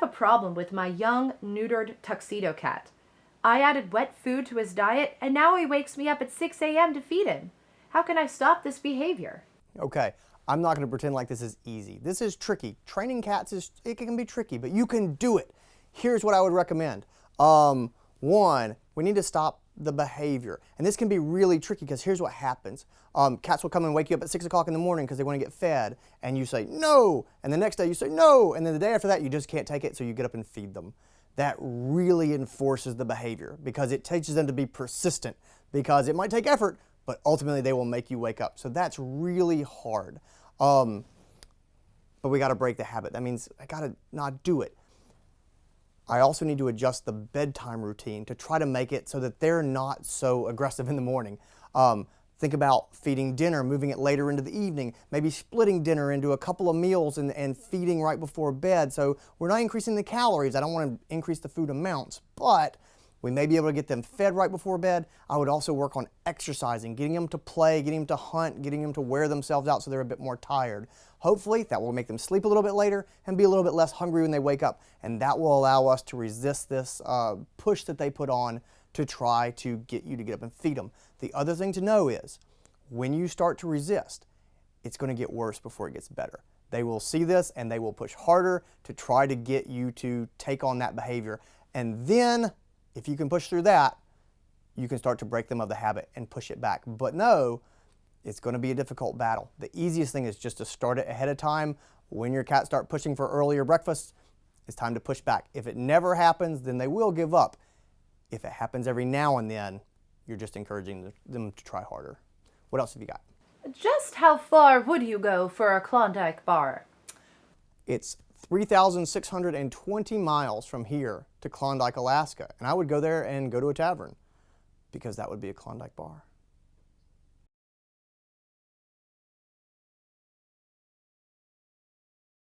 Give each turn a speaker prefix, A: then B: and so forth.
A: have a problem with my young, neutered tuxedo cat. I added wet food to his diet, and now he wakes me up at 6 a.m. to feed him. How can I stop this behavior?
B: Okay, I'm not going to pretend like this is easy. This is tricky. Training cats it can be tricky, but you can do it. Here's what I would recommend. One, we need to stop the behavior. And this can be really tricky because here's what happens. Cats will come and wake you up at 6 o'clock in the morning because they want to get fed, and you say no, and the next day you say no, and then the day after that you just can't take it, so you get up and feed them. That really enforces the behavior because it teaches them to be persistent, because it might take effort, but ultimately they will make you wake up. So that's really hard. But we got to break the habit. That means I got to not do it. I also need to adjust the bedtime routine to try to make it so that they're not so aggressive in the morning. Think about feeding dinner, moving it later into the evening, maybe splitting dinner into a couple of meals and feeding right before bed. So we're not increasing the calories. I don't want to increase the food amounts, but we may be able to get them fed right before bed. I would also work on exercising, getting them to play, getting them to hunt, getting them to wear themselves out so they're a bit more tired. Hopefully that will make them sleep a little bit later and be a little bit less hungry when they wake up. And that will allow us to resist this push that they put on to try to get you to get up and feed them. The other thing to know is when you start to resist, it's going to get worse before it gets better. They will see this and they will push harder to try to get you to take on that behavior. And then if you can push through that, you can start to break them of the habit and push it back. But no, it's going to be a difficult battle. The easiest thing is just to start it ahead of time. When your cats start pushing for earlier breakfast, it's time to push back. If it never happens, then they will give up. If it happens every now and then, you're just encouraging them to try harder. What else have you got?
A: Just how far would you go for a Klondike bar?
B: It's 3,620 miles from here to Klondike, Alaska. And I would go there and go to a tavern because that would be a Klondike bar.